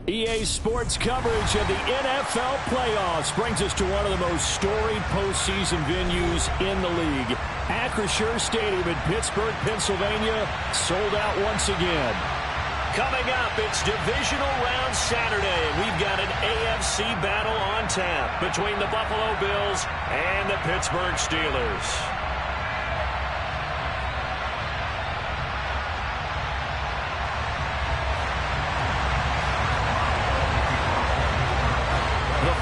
EA Sports coverage of the NFL playoffs brings us to one of the most storied postseason venues in the league. Acrisure Stadium in Pittsburgh, Pennsylvania, sold out once again. Coming up, it's Divisional Round Saturday, and we've got an AFC battle on tap between the Buffalo Bills and the Pittsburgh Steelers.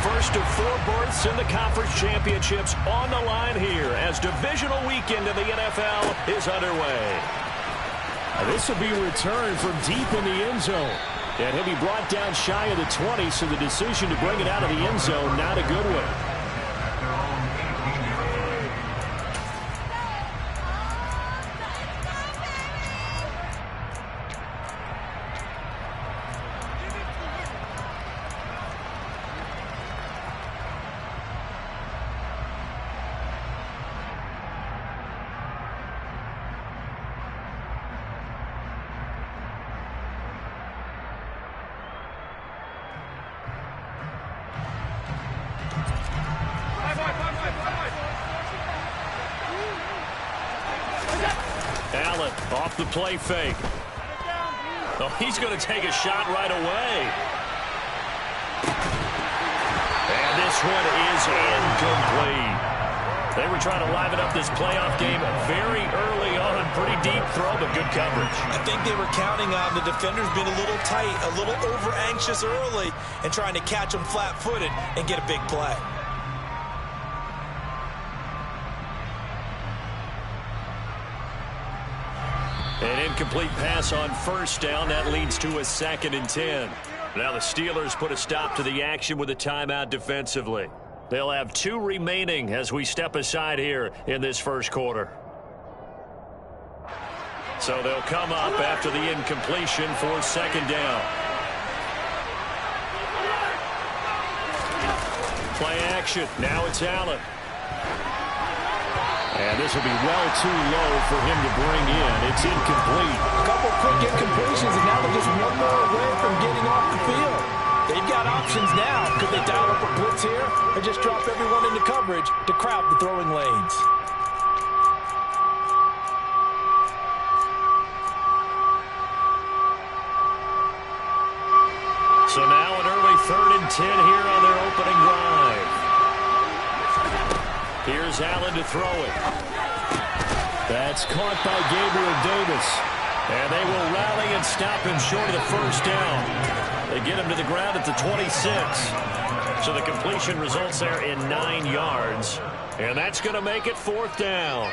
First of four berths in the conference championships on the line here as divisional weekend in the NFL is underway. This will be a return from deep in the end zone. And he'll be brought down shy of the 20, so the decision to bring it out of the end zone, not a good one. Allen off the play fake. Oh, he's going to take a shot right away. And this one is incomplete. They were trying to liven up this playoff game very early on. Pretty deep throw, but good coverage. I think they were counting on the defenders being a little tight, a little over-anxious early, and trying to catch them flat-footed and get a big play. An incomplete pass on first down. That leads to a 2nd and 10. Now the Steelers put a stop to the action with a timeout defensively. They'll have 2 remaining as we step aside here in this first quarter. So they'll come up after the incompletion for 2nd down. Play action. Now it's Allen. And this will be well too low for him to bring in. It's incomplete. A couple quick incompletions, and now they're just one more away from getting off the field. They've got options now. Could they dial up a blitz here or just drop everyone into coverage to crowd the throwing lanes? So now an early 3rd and 10 here on their opening drive. Here's Allen to throw it. That's caught by Gabriel Davis. And they will rally and stop him short of the first down. They get him to the ground at the 26. So the completion results there in 9 yards. And that's going to make it 4th down.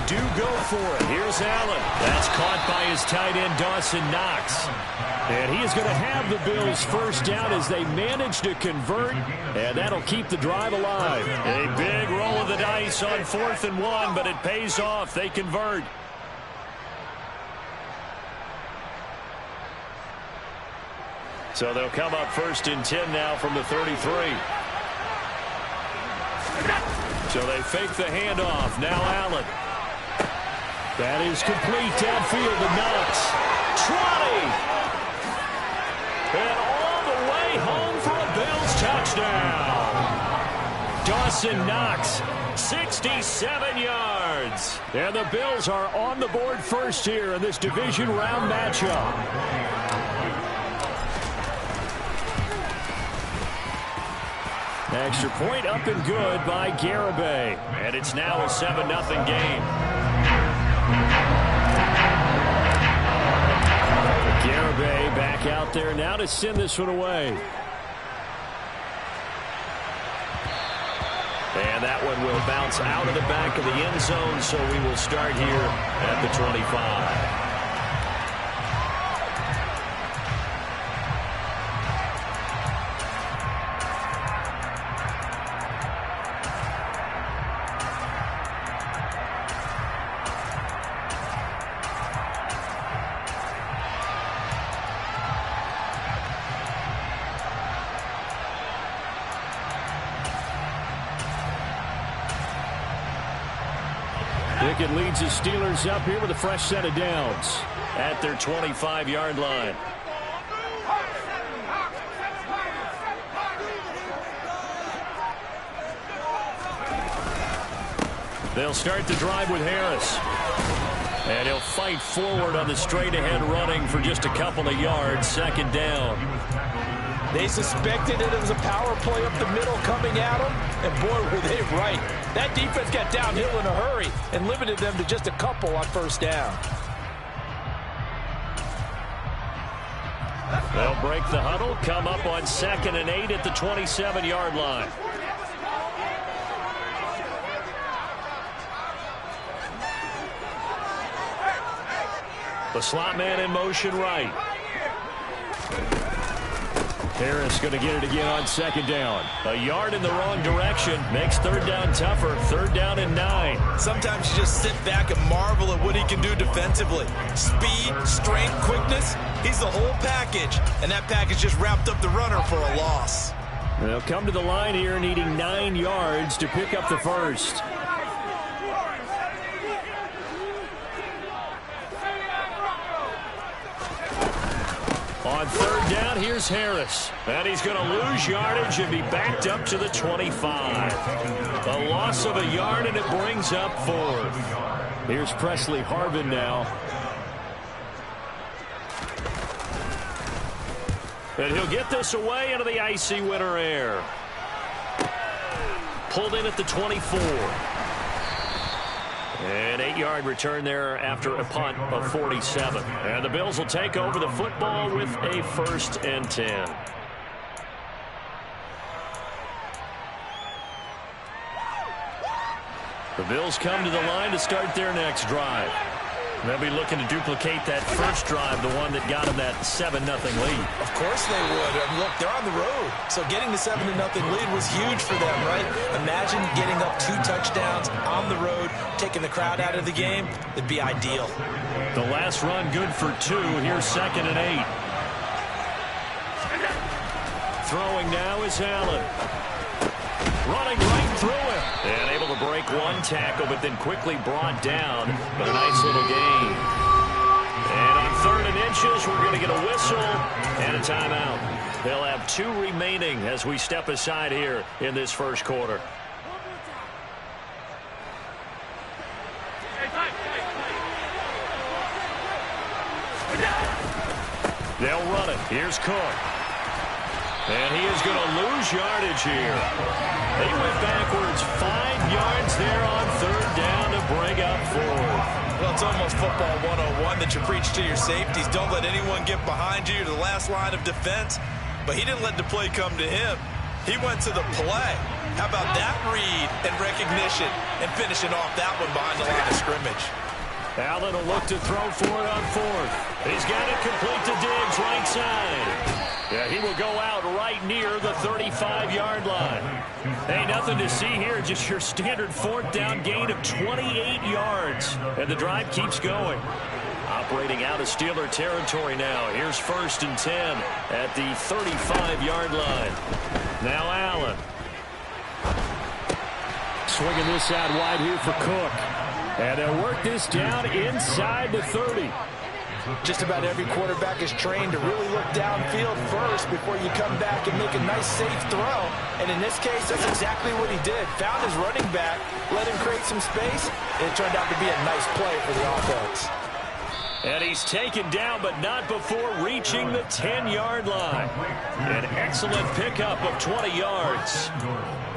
Do go for it. Here's Allen. That's caught by his tight end, Dawson Knox. And he is going to have the Bills first down as they manage to convert, and that'll keep the drive alive. A big roll of the dice on 4th and 1, but it pays off. They convert. So they'll come up 1st and 10 now from the 33. So they fake the handoff. Now Allen. That is complete downfield to Knox. Trotty! And all the way home for a Bills touchdown. Dawson Knox, 67 yards. And the Bills are on the board first here in this division round matchup. Extra point up and good by Garibay. And it's now a 7-0 game. Garibay back out there now to send this one away. And that one will bounce out of the back of the end zone, so we will start here at the 25. Pickett leads his Steelers up here with a fresh set of downs at their 25-yard line. They'll start the drive with Harris. And he'll fight forward on the straight-ahead running for just a couple of yards. Second down. They suspected that it was a power play up the middle coming at them, and boy, were they right. That defense got downhill in a hurry and limited them to just a couple on first down. They'll break the huddle, come up on 2nd and 8 at the 27-yard line. The slot man in motion right. Harris going to get it again on 2nd down. A yard in the wrong direction makes 3rd down tougher. 3rd down and 9. Sometimes you just sit back and marvel at what he can do defensively. Speed, strength, quickness. He's the whole package. And that package just wrapped up the runner for a loss. They'll come to the line here needing 9 yards to pick up the first. On 3rd down, here's Harris. And he's going to lose yardage and be backed up to the 25. A loss of a yard, and it brings up 4th. Here's Presley Harvin now. And he'll get this away into the icy winter air. Pulled in at the 24. An 8-yard return there after a punt of 47. And the Bills will take over the football with a 1st and 10. The Bills come to the line to start their next drive. They'll be looking to duplicate that first drive, the one that got them that 7-0 lead. Of course they would. Look, they're on the road. So getting the 7-0 lead was huge for them, right? Imagine getting up 2 touchdowns on the road, taking the crowd out of the game. It'd be ideal. The last run good for 2. Here's 2nd and 8. Throwing now is Allen. Running right through him. And able to break 1 tackle, but then quickly brought down. But a nice little gain. And on 3rd and inches, we're going to get a whistle and a timeout. They'll have 2 remaining as we step aside here in this first quarter. They'll run it. Here's Cook. And he is going to lose yardage here. They went backwards 5 yards there on 3rd down to bring up 4th. Well, it's almost football 101 that you preach to your safeties. Don't let anyone get behind you to the last line of defense. But he didn't let the play come to him. He went to the play. How about that read and recognition and finishing off that one behind the line of scrimmage? Allen will look to throw for it on 4th. He's got it complete to Diggs, right side. Yeah, he will go out right near the 35-yard line. Hey, nothing to see here, just your standard 4th down gain of 28 yards. And the drive keeps going. Operating out of Steeler territory now. Here's 1st and 10 at the 35-yard line. Now Allen. Swinging this out wide here for Cook. And they'll work this down inside the 30. Just about every quarterback is trained to really look downfield first before you come back and make a nice, safe throw. And in this case, that's exactly what he did. Found his running back, let him create some space, and it turned out to be a nice play for the offense. And he's taken down, but not before reaching the 10-yard line. An excellent pickup of 20 yards.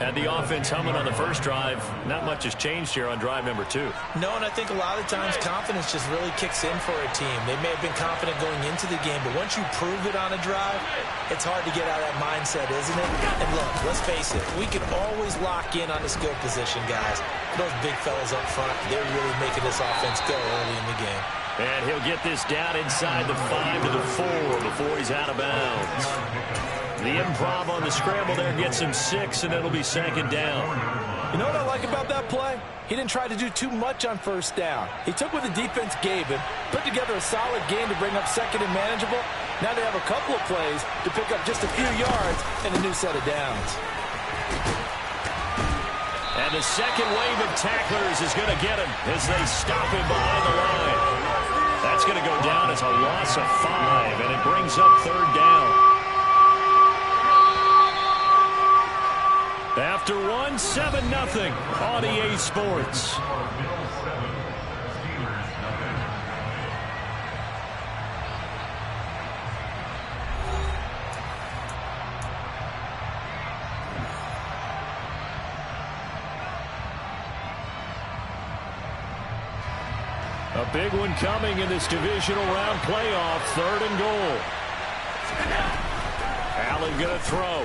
And the offense humming on the first drive. Not much has changed here on drive number 2. No, and I think a lot of times confidence just really kicks in for a team. They may have been confident going into the game, but once you prove it on a drive, it's hard to get out of that mindset, isn't it? And look, let's face it, we can always lock in on the skill position, guys. Those big fellas up front, they're really making this offense go early in the game. And he'll get this down inside the 5 to the 4 before he's out of bounds. The improv on the scramble there gets him 6, and it'll be 2nd down. You know what I like about that play? He didn't try to do too much on first down. He took what the defense gave him, put together a solid game to bring up 2nd and manageable. Now they have a couple of plays to pick up just a few yards and a new set of downs. And the second wave of tacklers is going to get him as they stop him behind the line. That's going to go down as a loss of 5, and it brings up third down. After one, 7-0 on EA Sports. A big one coming in this divisional round playoff, 3rd and goal. Allen going to throw.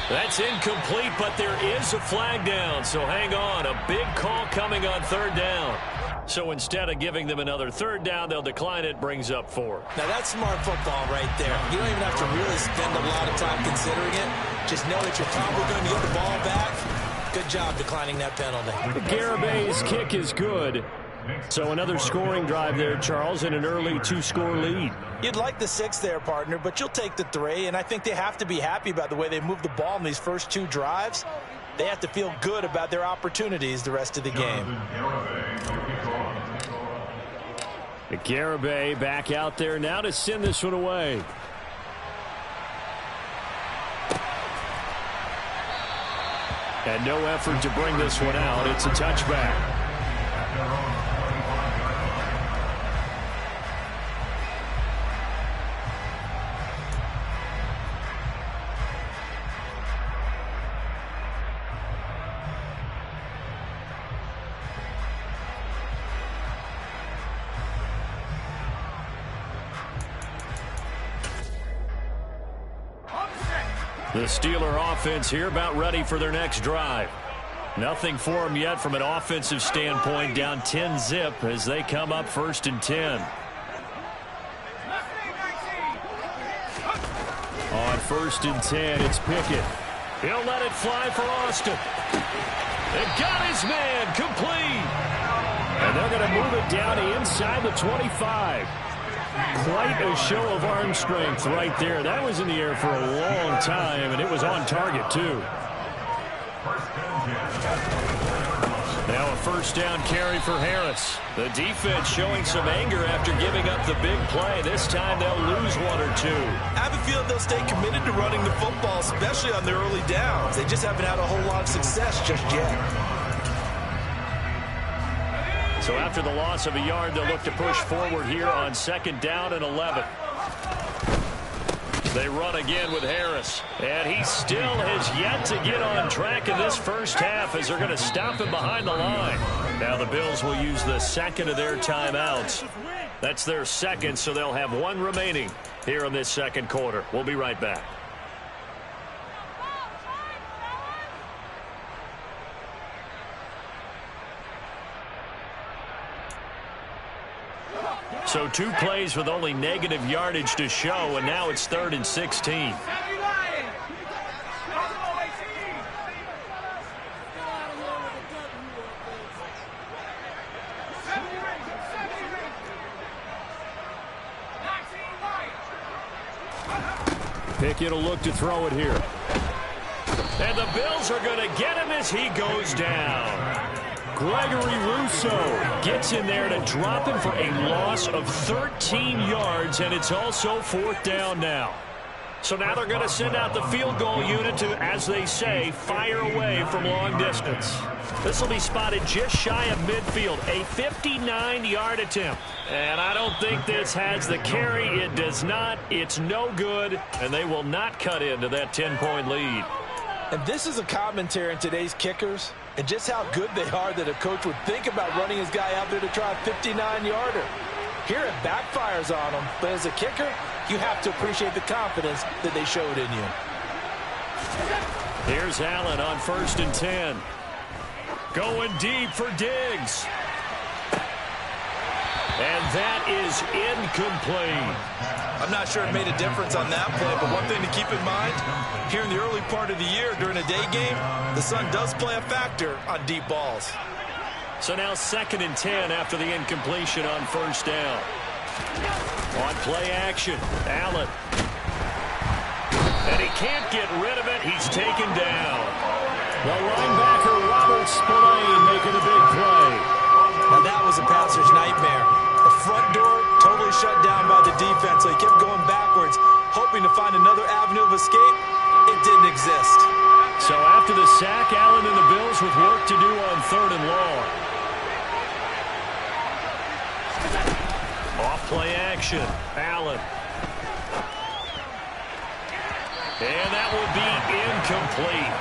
That's incomplete, but there is a flag down, so hang on. A big call coming on 3rd down. So instead of giving them another 3rd down, they'll decline it, brings up 4. Now that's smart football right there. You don't even have to really spend a lot of time considering it. Just know that you're probably going to get the ball back. Good job declining that penalty. Garabay's kick is good. So another scoring drive there, Charles, and an early 2-score lead. You'd like the 6 there, partner, but you'll take the 3, and I think they have to be happy about the way they moved the ball in these first 2 drives. They have to feel good about their opportunities the rest of the game. Garibay back out there now to send this one away. And no effort to bring this one out. It's a touchback. The Steeler offense here about ready for their next drive. Nothing for them yet from an offensive standpoint, down 10-zip as they come up 1st and 10. On 1st and 10, it's Pickett. He'll let it fly for Austin. They've got his man complete. And they're going to move it down inside the 25. Quite a show of arm strength right there. That was in the air for a long time, and it was on target, too. Now a 1st down carry for Harris. The defense showing some anger after giving up the big play. This time they'll lose 1 or 2. I have a feeling they'll stay committed to running the football, especially on their early downs. They just haven't had a whole lot of success just yet. So after the loss of a yard, they'll look to push forward here on 2nd down and 11. They run again with Harris. And he still has yet to get on track in this first half as they're going to stop him behind the line. Now the Bills will use the 2nd of their timeouts. That's their 2nd, so they'll have 1 remaining here in this 2nd quarter. We'll be right back. So 2 plays with only negative yardage to show, and now it's 3rd and 16. Pickett will look to throw it here. And the Bills are going to get him as he goes down. Gregory Rousseau gets in there to drop him for a loss of 13 yards, and it's also 4th down now. So now they're going to send out the field goal unit to, as they say, fire away from long distance. This will be spotted just shy of midfield, a 59-yard attempt. And I don't think this has the carry. It does not. It's no good, and they will not cut into that 10-point lead. And this is a commentary in today's kickers and just how good they are that a coach would think about running his guy out there to try a 59-yarder. Here it backfires on him, but as a kicker, you have to appreciate the confidence that they showed in you. Here's Allen on 1st and 10. Going deep for Diggs. And that is incomplete. I'm not sure it made a difference on that play, but one thing to keep in mind, here in the early part of the year during a day game, the sun does play a factor on deep balls. So now 2nd and 10 after the incompletion on 1st down. On play action, Allen. And he can't get rid of it. He's taken down. The linebacker, Robert Spillane, making a big play. Now that was a passer's nightmare. The front door totally shut down by the defense, so he kept going backwards, hoping to find another avenue of escape. It didn't exist. So after the sack, Allen and the Bills with work to do on 3rd and long. Off play action. Allen. And that will be incomplete.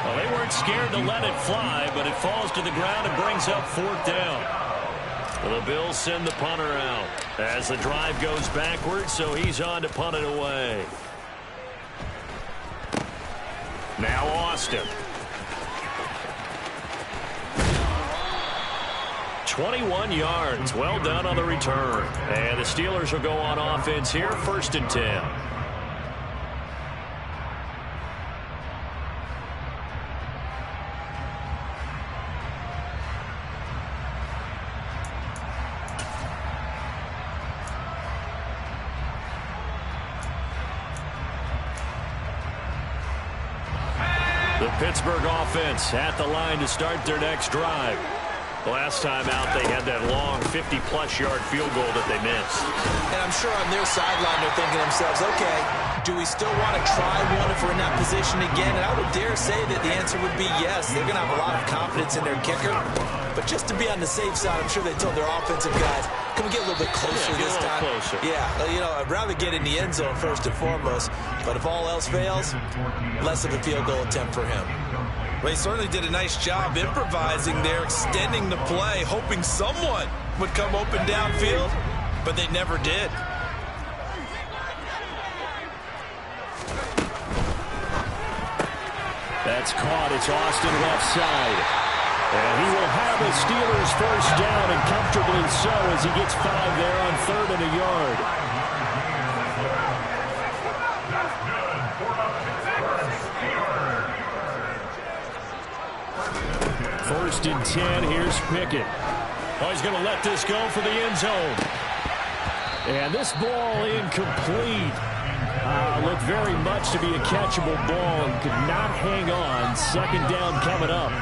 Well, they weren't scared to let it fly, but it falls to the ground and brings up 4th down. Well, the Bills send the punter out as the drive goes backwards, so he's on to punt it away. Now Austin. 21 yards. Well done on the return. And the Steelers will go on offense here, 1st and 10. The Pittsburgh offense at the line to start their next drive. Last time out, they had that long 50-plus yard field goal that they missed. And I'm sure on their sideline they're thinking to themselves, okay, do we still want to try one if we're in that position again? And I would dare say that the answer would be yes. They're going to have a lot of confidence in their kicker. But just to be on the safe side, I'm sure they told their offensive guys, can we get a little bit closer this time? Closer. Yeah, you know, I'd rather get in the end zone first and foremost. But if all else fails, less of a field goal attempt for him. Well, he certainly did a nice job improvising there, extending the play, hoping someone would come open downfield, but they never did. That's caught. It's Austin left side. And he will have the Steelers 1st down, and comfortably so, as he gets 5 there on 3rd and a yard. 1st and 10. Here's Pickett. Oh, he's going to let this go for the end zone. And this ball incomplete. Looked very much to be a catchable ball and could not hang on. 2nd down coming up.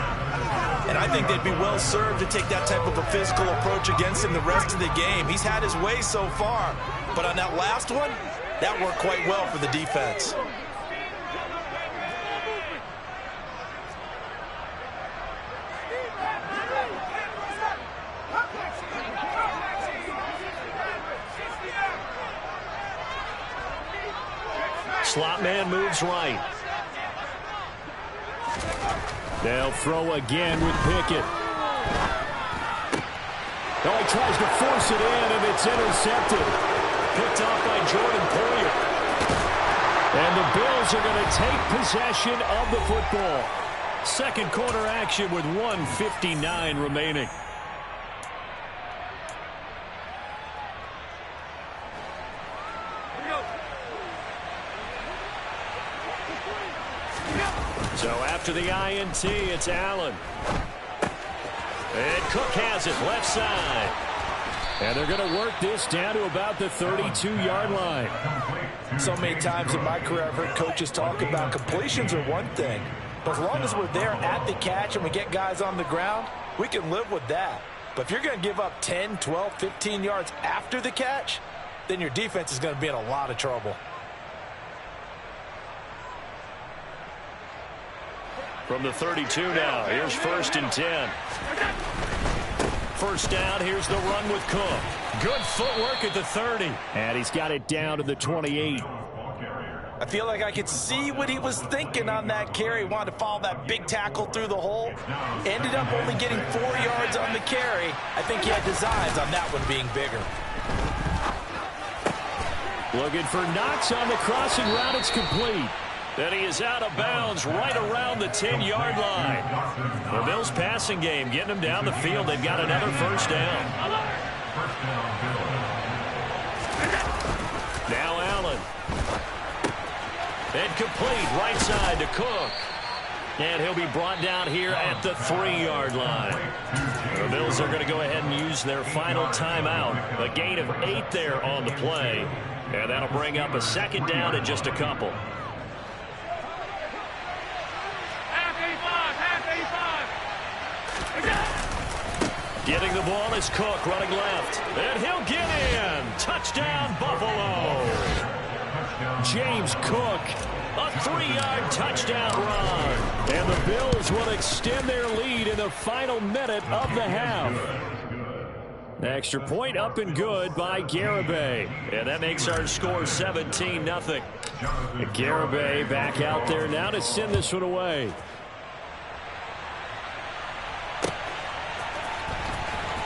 And I think they'd be well served to take that type of a physical approach against him the rest of the game. He's had his way so far. But on that last one, that worked quite well for the defense. Slot man moves right. They'll throw again with Pickett. Oh, he tries to force it in, and it's intercepted. Picked off by Jordan Poyer. And the Bills are going to take possession of the football. 2nd quarter action with 1:59 remaining. So after the INT, it's Allen. And Cook has it left side. And they're going to work this down to about the 32-yard line. So many times in my career I've heard coaches talk about completions are one thing. But as long as we're there at the catch and we get guys on the ground, we can live with that. But if you're going to give up 10, 12, 15 yards after the catch, then your defense is going to be in a lot of trouble. From the 32 now, here's 1st and 10. 1st down, here's the run with Cook. Good footwork at the 30. And he's got it down to the 28. I feel like I could see what he was thinking on that carry. Wanted to follow that big tackle through the hole. Ended up only getting 4 yards on the carry. I think he had designs on that one being bigger. Looking for Knox on the crossing route. It's complete. Then he is out of bounds right around the 10-yard line. The Bills passing game getting them down the field. They've got another 1st down. Now Allen. And complete right side to Cook. And he'll be brought down here at the 3-yard line. The Bills are going to go ahead and use their final timeout. A gain of 8 there on the play. And that'll bring up a 2nd down and just a couple. is Cook running left. And he'll get in. Touchdown, Buffalo. James Cook, a 3-yard touchdown run. And the Bills will extend their lead in the final minute of the half. Extra point up and good by Garibay. And that makes our score 17-0. Garibay back out there now to send this one away.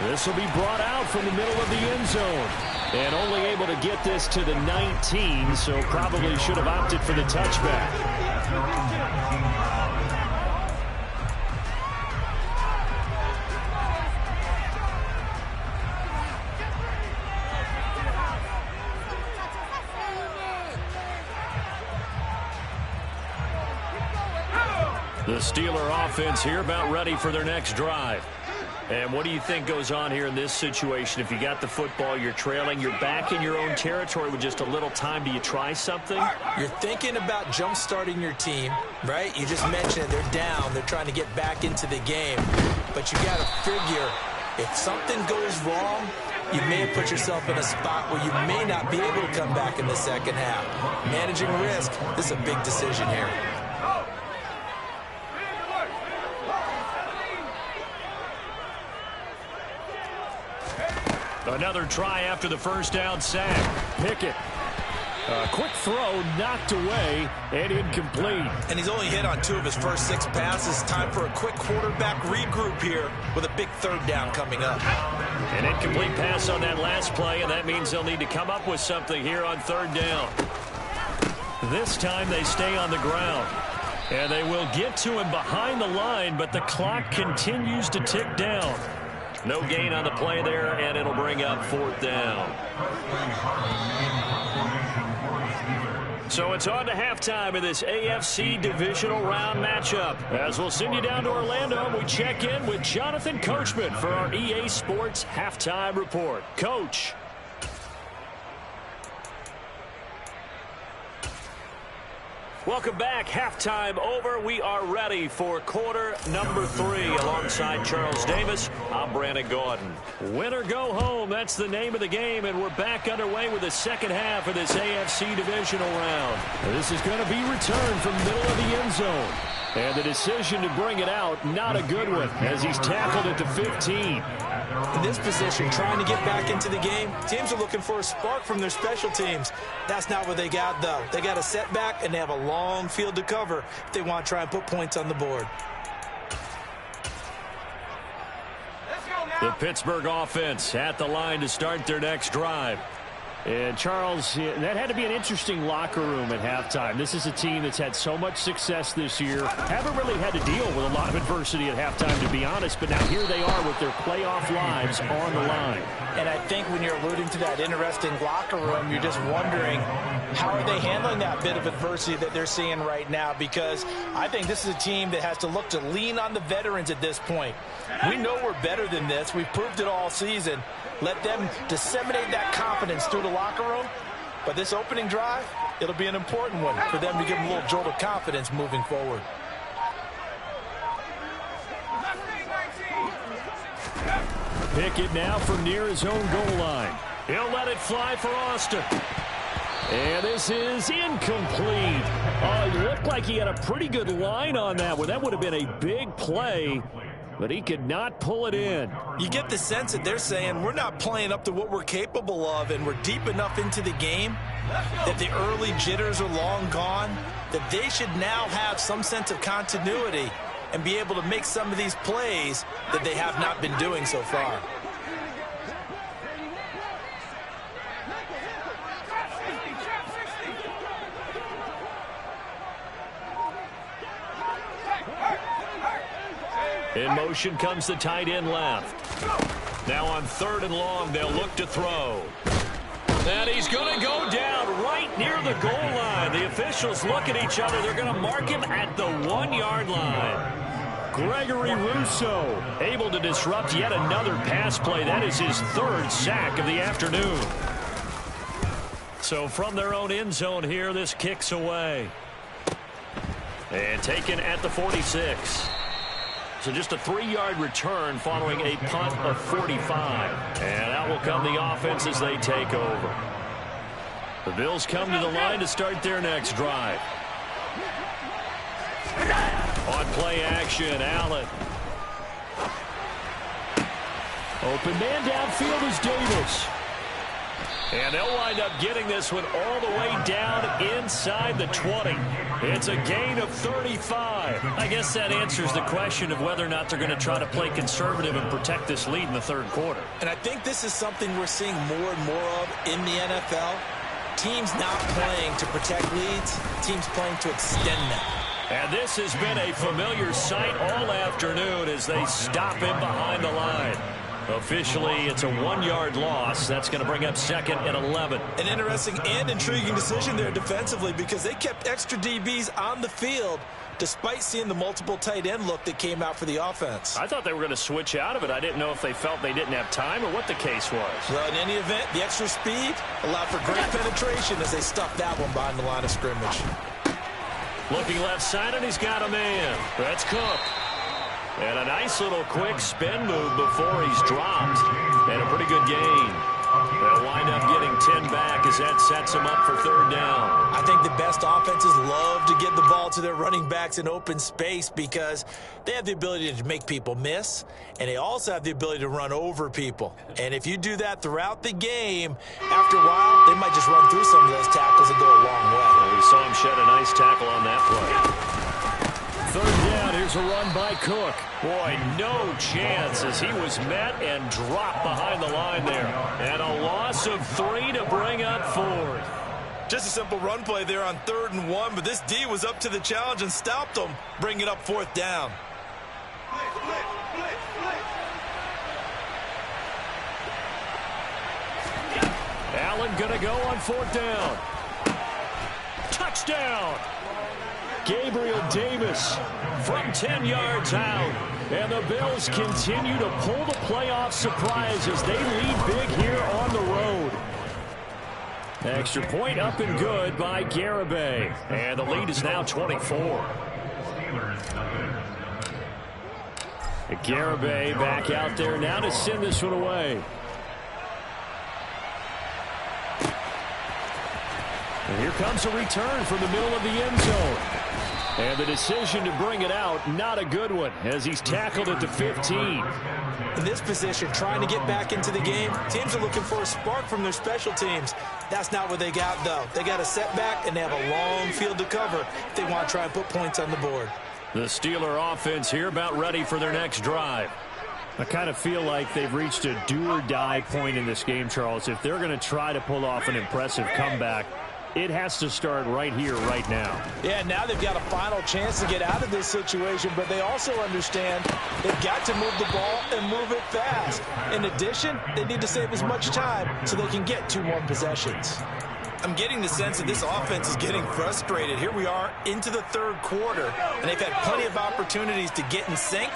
This will be brought out from the middle of the end zone. And only able to get this to the 19, so probably should have opted for the touchback. The Steeler offense here about ready for their next drive. And what do you think goes on here in this situation? If you got the football, you're trailing, you're back in your own territory with just a little time. Do you try something? You're thinking about jump-starting your team, right? You just mentioned it. They're down. They're trying to get back into the game. But you got to figure, if something goes wrong, you may have put yourself in a spot where you may not be able to come back in the second half. Managing risk, this is a big decision here. Another try after the first down sack. Pickett. A quick throw knocked away and incomplete. And he's only hit on 2 of his first 6 passes. Time for a quick quarterback regroup here with a big third down coming up. An incomplete pass on that last play, and that means they'll need to come up with something here on third down. This time they stay on the ground. And they will get to him behind the line, but the clock continues to tick down. No gain on the play there, and it'll bring up fourth down. So it's on to halftime in this AFC divisional round matchup. As we'll send you down to Orlando, we check in with Jonathan Coachman for our EA Sports Halftime Report. Coach. Welcome back. Halftime over. We are ready for quarter number 3. Alongside Charles Davis, I'm Brandon Gordon. Win or go home, that's the name of the game, and we're back underway with the second half of this AFC divisional round. This is going to be returned from the middle of the end zone. And the decision to bring it out, not a good one, as he's tackled at the 15. In this position, trying to get back into the game, teams are looking for a spark from their special teams. That's not what they got, though. They got a setback, and they have a long field to cover if they want to try and put points on the board. The Pittsburgh offense at the line to start their next drive. And, Charles, that had to be an interesting locker room at halftime. This is a team that's had so much success this year. Haven't really had to deal with a lot of adversity at halftime, to be honest. But now here they are with their playoff lives on the line. And I think when you're alluding to that interesting locker room, you're just wondering, how are they handling that bit of adversity that they're seeing right now? Because I think this is a team that has to look to lean on the veterans at this point. We know we're better than this. We've proved it all season. Let them disseminate that confidence through the locker room. But this opening drive, it'll be an important one for them to give them a little jolt of confidence moving forward. Pickett now from near his own goal line. He'll let it fly for Austin. And this is incomplete. Oh, it looked like he had a pretty good line on that one. That would have been a big play, but he could not pull it in. You get the sense that they're saying we're not playing up to what we're capable of, and we're deep enough into the game that the early jitters are long gone, that they should now have some sense of continuity and be able to make some of these plays that they have not been doing so far. In motion comes the tight end left. Now on 3rd and long, they'll look to throw. And he's going to go down right near the goal line. The officials look at each other. They're going to mark him at the 1-yard line. Gregory Rousseau able to disrupt yet another pass play. That is his 3rd sack of the afternoon. So from their own end zone here, this kicks away. And taken at the 46. So just a 3-yard return following a punt of 45. And out will come the offense as they take over. The Bills come to the line to start their next drive. On play action, Allen. Open man downfield is Davis. And they'll wind up getting this one all the way down inside the 20. It's a gain of 35. I guess that answers the question of whether or not they're going to try to play conservative and protect this lead in the third quarter. And I think this is something we're seeing more and more of in the NFL. Teams not playing to protect leads, teams playing to extend them. And this has been a familiar sight all afternoon as they stop him behind the line. Officially, it's a 1-yard loss. That's going to bring up 2nd and 11. An interesting and intriguing decision there defensively because they kept extra DBs on the field despite seeing the multiple tight end look that came out for the offense. I thought they were going to switch out of it. I didn't know if they felt they didn't have time or what the case was. Well, in any event, the extra speed allowed for great penetration as they stuffed that one behind the line of scrimmage. Looking left side, and he's got a man. That's Cook. And a nice little quick spin move before he's dropped. And a pretty good gain. They'll wind up getting 10 back as that sets them up for 3rd down. I think the best offenses love to get the ball to their running backs in open space because they have the ability to make people miss, and they also have the ability to run over people. And if you do that throughout the game, after a while, they might just run through some of those tackles and go a long way. Well, we saw him shed a nice tackle on that play. 3rd down, here's a run by Cook. Boy, no chance as he was met and dropped behind the line there. And a loss of 3 to bring up 4th. Just a simple run play there on 3rd and 1, but this D was up to the challenge and stopped them, bringing up 4th down. Allen gonna go on 4th down. Touchdown! Gabriel Davis from 10 yards out. And the Bills continue to pull the playoff surprise as they lead big here on the road. Extra point up and good by Garibay. And the lead is now 24. Garibay back out there now to send this one away. And here comes a return from the middle of the end zone. And the decision to bring it out, not a good one, as he's tackled at the 15. In this position, trying to get back into the game, teams are looking for a spark from their special teams. That's not what they got, though. They got a setback, and they have a long field to cover if they want to try and put points on the board. The Steeler offense here about ready for their next drive. I kind of feel like they've reached a do-or-die point in this game, Charles. If they're going to try to pull off an impressive comeback, it has to start right here, right now. Yeah, now they've got a final chance to get out of this situation, but they also understand they've got to move the ball and move it fast. In addition, they need to save as much time so they can get 2 more possessions. I'm getting the sense that this offense is getting frustrated. Here we are into the 3rd quarter, and they've had plenty of opportunities to get in sync.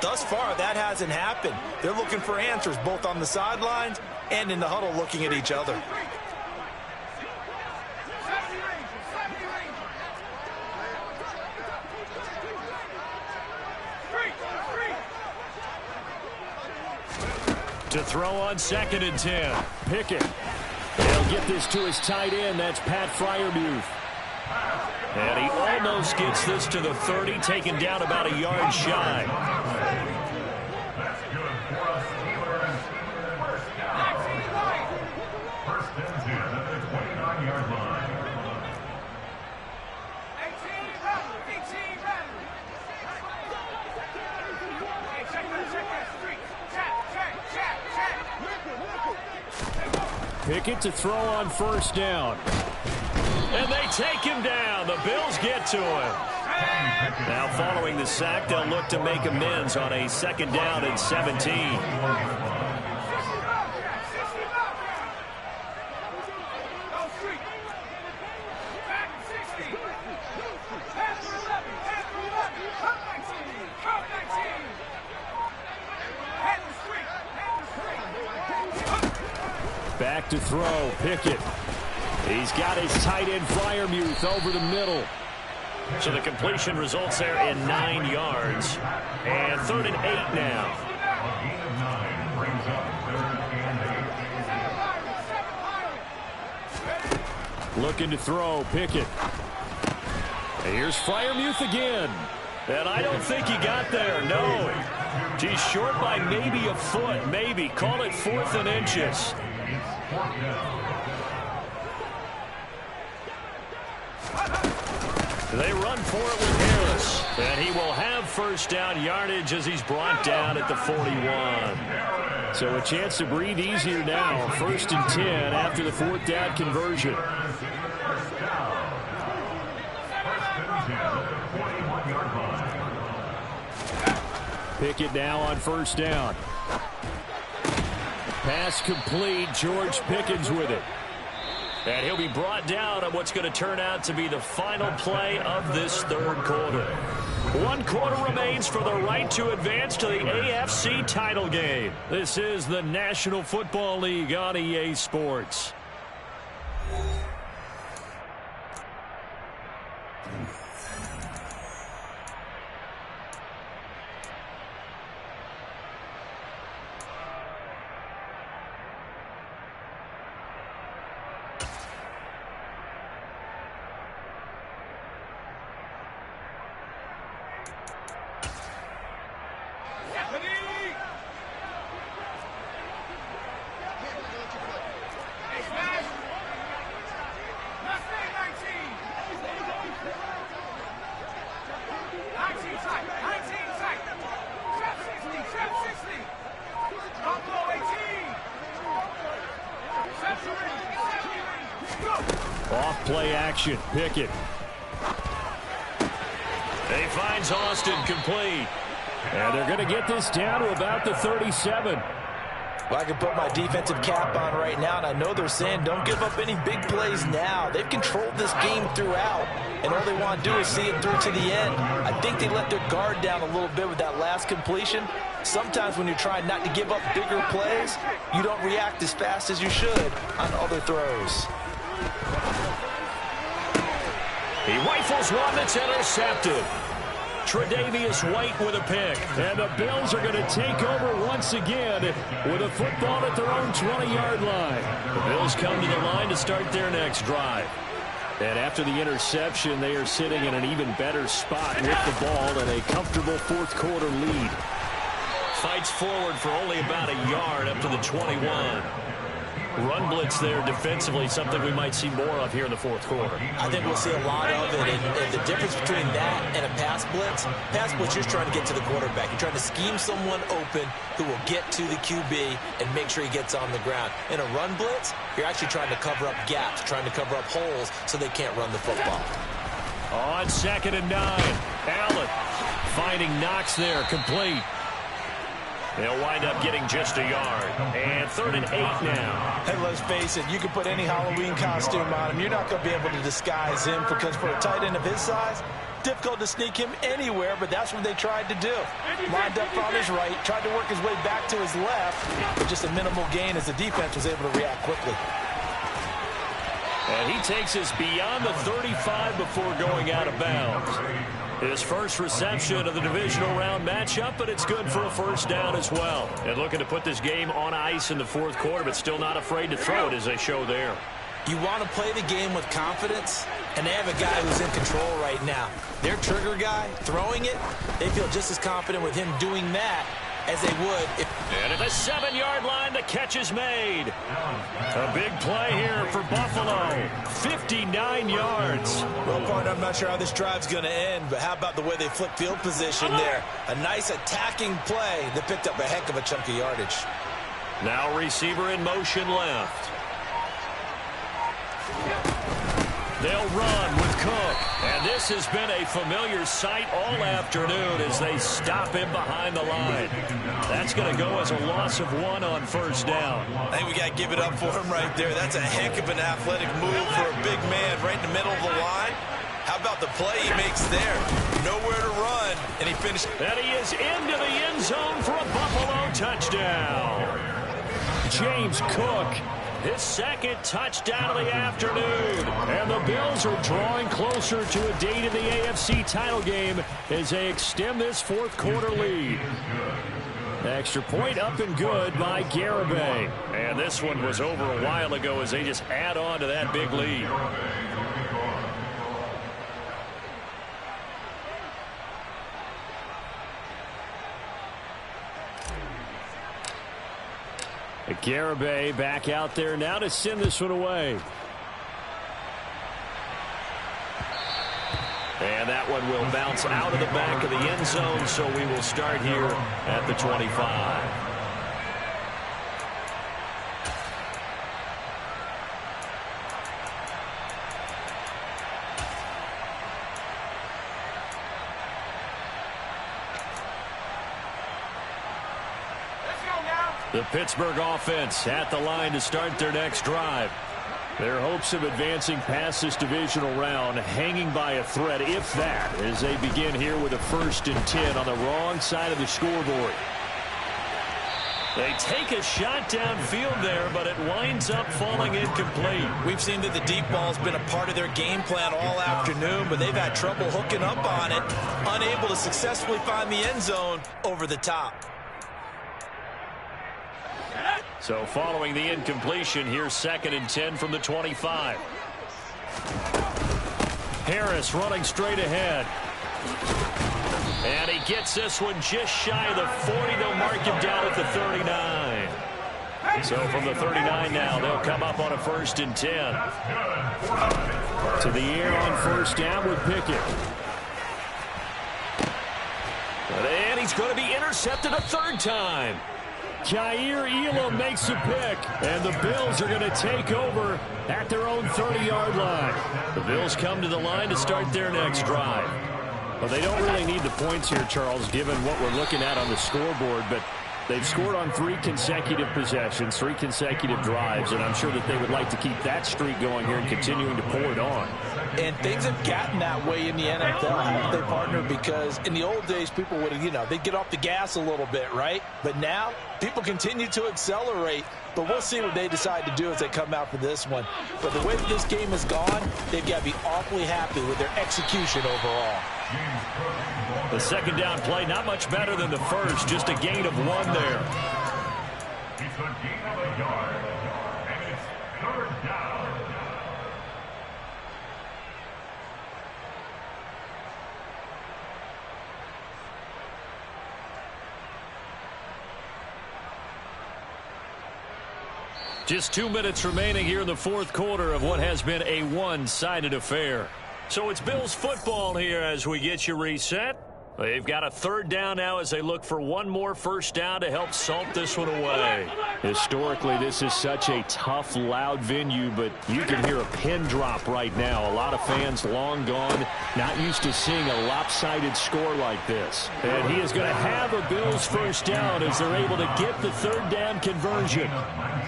Thus far, that hasn't happened. They're looking for answers both on the sidelines and in the huddle looking at each other. To throw on 2nd and 10. Pickett. They'll get this to his tight end. That's Pat Freiermuth. And he almost gets this to the 30, taken down about a yard shy. Pickett to throw on 1st down. And they take him down. The Bills get to him. Now following the sack, they'll look to make amends on a 2nd down and 17. Back to throw, Pickett. He's got his tight end Freiermuth over the middle. So the completion results there in 9 yards. And 3rd and 8 now. Looking to throw, Pickett. And here's Freiermuth again. And I don't think he got there, no. He's short by maybe a foot, maybe. Call it 4th and inches. They run for it with Harris. And he will have first down yardage as he's brought down at the 41. So a chance to breathe easier now. 1st and 10 after the 4th down conversion. Pickett now on 1st down. Pass complete. George Pickens with it. And he'll be brought down on what's going to turn out to be the final play of this 3rd quarter. 1 quarter remains for the right to advance to the AFC title game. This is the National Football League on EA Sports. Off play action. Pickett. He finds Austin complete. And they're going to get this down to about the 37. Well, I can put my defensive cap on right now, and I know they're saying don't give up any big plays now. They've controlled this game throughout, and all they want to do is see it through to the end. I think they let their guard down a little bit with that last completion. Sometimes when you're trying not to give up bigger plays, you don't react as fast as you should on other throws. He rifles one that's intercepted. Tre'Davious White with a pick. And the Bills are going to take over once again with a football at their own 20-yard line. The Bills come to the line to start their next drive. And after the interception, they are sitting in an even better spot with the ball and a comfortable 4th quarter lead. Fights forward for only about a yard up to the 21. Run blitz there defensively, something we might see more of here in the 4th quarter. I think we'll see a lot of it. And the difference between that and a pass blitz, you're trying to get to the quarterback. You're trying to scheme someone open who will get to the QB and make sure he gets on the ground. In a run blitz, you're actually trying to cover up gaps, trying to cover up holes so they can't run the football. On 2nd and 9, Allen finding Knox there, complete. They'll wind up getting just a yard. And 3rd and 8 now. Hey, let's face it, you can put any Halloween costume on him. You're not going to be able to disguise him because for a tight end of his size, difficult to sneak him anywhere, but that's what they tried to do. Lined up on his right, tried to work his way back to his left, but just a minimal gain as the defense was able to react quickly. And he takes us beyond the 35 before going out of bounds. His first reception of the divisional round matchup, but it's good for a first down as well. And looking to put this game on ice in the 4th quarter, but still not afraid to throw it as they show there. You want to play the game with confidence, and they have a guy who's in control right now. Their trigger guy, throwing it, they feel just as confident with him doing that as they would if... And at the 7-yard line, the catch is made. A big play here for Buffalo. 59 yards. Well, partner, I'm not sure how this drive's going to end, but how about the way they flip field position there? A nice attacking play that picked up a heck of a chunk of yardage. Now receiver in motion left. They'll run with Cook. And this has been a familiar sight all afternoon as they stop him behind the line. That's going to go as a loss of 1 on first down. I think we got to give it up for him right there. That's a heck of an athletic move for a big man right in the middle of the line. How about the play he makes there? Nowhere to run, and he finished. And he is into the end zone for a Buffalo touchdown. James Cook his second touchdown of the afternoon. And the Bills are drawing closer to a date in the AFC title game as they extend this fourth quarter lead. Extra point up and good by Garibay. And this one was over a while ago as they just add on to that big lead. Garibay back out there now to send this one away. And that one will bounce out of the back of the end zone, so we will start here at the 25. The Pittsburgh offense at the line to start their next drive. Their hopes of advancing past this divisional round hanging by a thread, if that, as they begin here with a 1st and 10 on the wrong side of the scoreboard. They take a shot downfield there, but it winds up falling incomplete. We've seen that the deep ball's been a part of their game plan all afternoon, but they've had trouble hooking up on it, unable to successfully find the end zone over the top. So following the incompletion, here's 2nd and 10 from the 25. Harris running straight ahead. And he gets this one just shy of the 40. They'll mark him down at the 39. So from the 39 now, they'll come up on a 1st and 10. To the air on 1st down with Pickett. And he's going to be intercepted a 3rd time. Jair Elam makes a pick, and the Bills are going to take over at their own 30-yard line. The Bills come to the line to start their next drive. Well, they don't really need the points here, Charles, given what we're looking at on the scoreboard, but they've scored on 3 consecutive possessions, 3 consecutive drives, and I'm sure that they would like to keep that streak going here and continuing to pour it on. And things have gotten that way in the NFL, haven't they, partner? Because in the old days, people would have, they'd get off the gas a little bit, right? But now, people continue to accelerate. But we'll see what they decide to do as they come out for this one. But the way that this game has gone, they've got to be awfully happy with their execution overall. The 2nd down play, not much better than the first, just a gain of 1 there. It's a gain of a yard, and it's 3rd down. Just 2 minutes remaining here in the 4th quarter of what has been a one-sided affair. So it's Bills football here as we get you reset. They've got a 3rd down now as they look for one more 1st down to help salt this one away. Historically, this is such a tough, loud venue, but you can hear a pin drop right now. A lot of fans long gone, not used to seeing a lopsided score like this. And he is going to have a Bills 1st down as they're able to get the 3rd down conversion.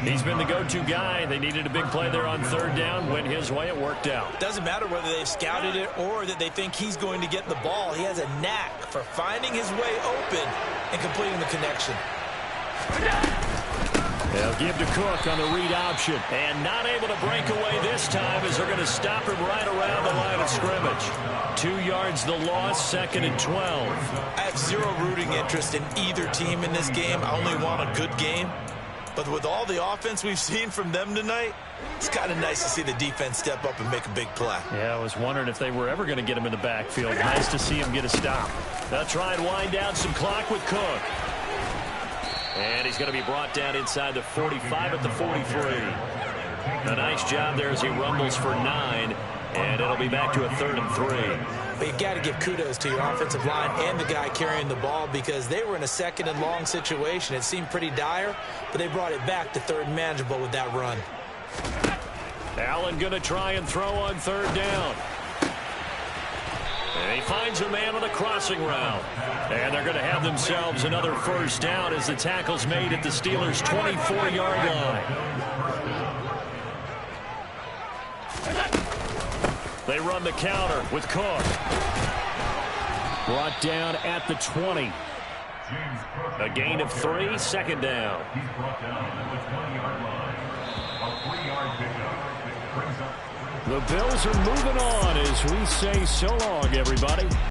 He's been the go-to guy. They needed a big play there on 3rd down. Went his way. It worked out. Doesn't matter whether they've scouted it or that they think he's going to get the ball. He has a knack for finding his way open and completing the connection. They'll give to Cook on the read option. And not able to break away this time as they're going to stop him right around the line of scrimmage. 2 yards the loss, 2nd and 12. I have zero rooting interest in either team in this game. I only want a good game. But with all the offense we've seen from them tonight, it's kind of nice to see the defense step up and make a big play. Yeah, I was wondering if they were ever going to get him in the backfield. Nice to see him get a stop. They'll try and wind down some clock with Cook. And he's going to be brought down inside the 45 at the 43. A nice job there as he rumbles for 9. And it'll be back to a 3rd and 3. But you got to give kudos to your offensive line and the guy carrying the ball because they were in a 2nd and long situation. It seemed pretty dire, but they brought it back to 3rd and manageable with that run. Allen going to try and throw on 3rd down. And he finds a man on a crossing route. And they're going to have themselves another 1st down as the tackle's made at the Steelers' 24-yard line. They run the counter with Cook. Brought down at the 20. A gain of 3, second down. He's brought down at the 20-yard line. A 3-yard pickup brings up. The Bills are moving on as we say so long, everybody.